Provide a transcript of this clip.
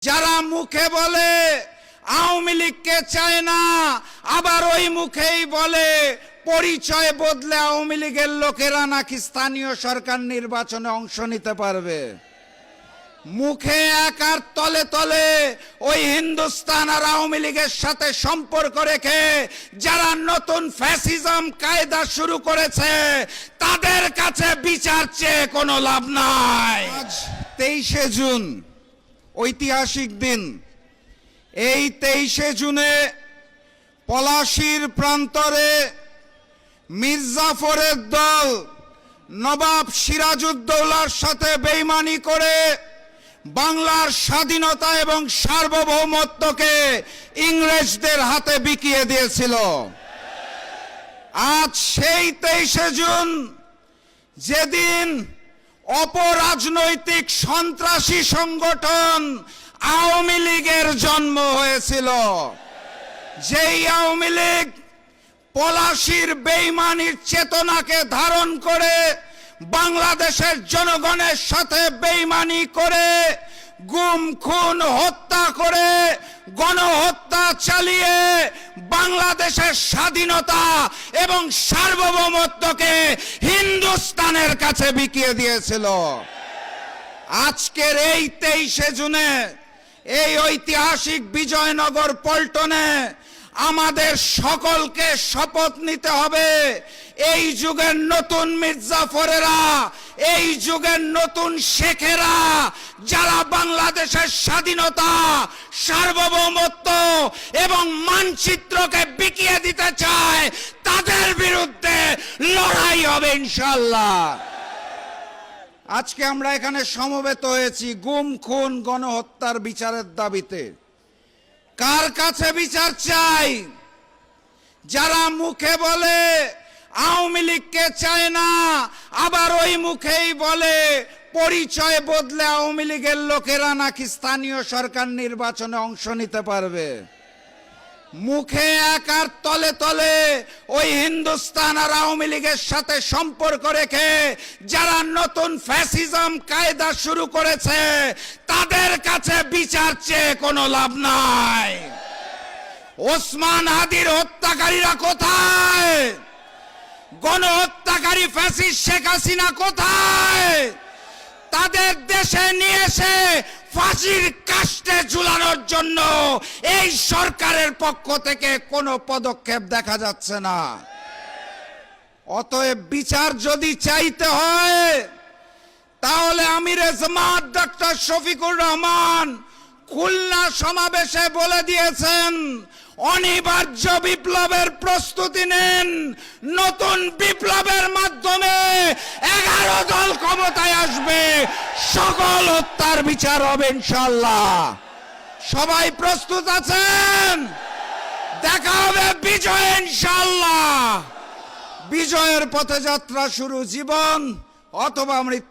যারা মুখে বলে আওয়ামী লীগকে চায় না, আবার ওই মুখেই বলে পরিচয় বদলে আওয়ামী লীগের লোকেরা নাকি স্থানীয় সরকার নির্বাচনে অংশ নিতে পারবে। মুখে এক আর তলে তলে ওই হিন্দুস্তান আর আওয়ামী লীগের সাথে সম্পর্ক রেখে যারা নতুন ফ্যাসিজম কায়দা শুরু করেছে তাদের কাছে বিচার চেয়ে কোনো লাভ নাই। আজ 23শে জুন ঐতিহাসিক দিন। এই 23শে জুনে পলাশীর প্রান্তরে মির্জাফরের দল নবাব সিরাজউদ্দৌলার সাথে বেইমানি করে বাংলার স্বাধীনতা এবং সার্বভৌমত্বকে ইংরেজদের হাতে বিকিয়ে দিয়েছিল। আজ সেই 23শে জুন, যেদিন অপরাজনৈতিক সন্ত্রাসী সংগঠন আওয়ামী লীগের জন্ম হয়েছিল, যেই আওয়ামী লীগ পলাশীর বেইমানির চেতনাকে ধারণ করে বাংলাদেশের জনগণের সাথে বেইমানি করে গুম খুন হত্যা করে গণহত্যা চালিয়ে বাংলাদেশের স্বাধীনতা এবং সার্বভৌমত্বকে হিন্দুস্তানের কাছে বিকিয়ে দিয়েছিল। আজকের এই 23শে জুনে এই ঐতিহাসিক বিজয়নগর পল্টনে আমাদের সকলকে শপথ নিতে হবে, এই যুগের নতুন মির্জাফরেরা, এই যুগের নতুন শেখেরা যারা বাংলাদেশের স্বাধীনতা, সার্বভৌমত্ব এবং মানচিত্রকে বিকিয়ে দিতে চায়, তাদের বিরুদ্ধে লড়াই হবে ইনশাআল্লাহ। আজকে আমরা এখানে সমবেত হয়েছি গুম খুন গণহত্যার বিচারের দাবিতে। কার কাছে বিচার চাই? যারা মুখে বলে আওয়ামী লীগকে চায় না, আবার ওই মুখেই বলে পরিচয় বদলে আওয়ামী লীগের লোকেরা নাকি স্থানীয় সরকার নির্বাচনে অংশ নিতে পারবে। মুখে এক আর তলে তলে ওই হিন্দুস্তান আর আওয়ামী লীগের সাথে সম্পর্ক রেখে যারা নতুন ফ্যাসিজম কায়দা শুরু করেছে তাদের কাছে বিচার চেয়ে কোনো লাভ নাই। ওসমান হাদির হত্যাকারীরা কোথায়? গণহত্যাকারী ফ্যাসিস্ট শেখ হাসিনা কোথায়? তাদের দেশে নিয়ে এসে ফাঁসির কাস্টে ঝুলানোর জন্য এই সরকারের পক্ষ থেকে কোনো পদক্ষেপ দেখা যাচ্ছে না। অতএব বিচার যদি চাইতে হয় তাহলে আমিরে জামাত ডক্টর শফিকুর রহমান খুলনা সমাবেশে বলে দিয়েছেন, অনিবার্য বিপ্লবের প্রস্তুতি নেন। নতুন বিপ্লবের মাধ্যমে 11 দল ক্ষমতায় আসবে, সকল হত্যার বিচার হবে ইনশাআল্লাহ। সবাই প্রস্তুত আছেন? দেখা হবে বিজয় ইনশাআল্লাহ। বিজয়ের পথে যাত্রা শুরু, জীবন অথবা মৃত্যু।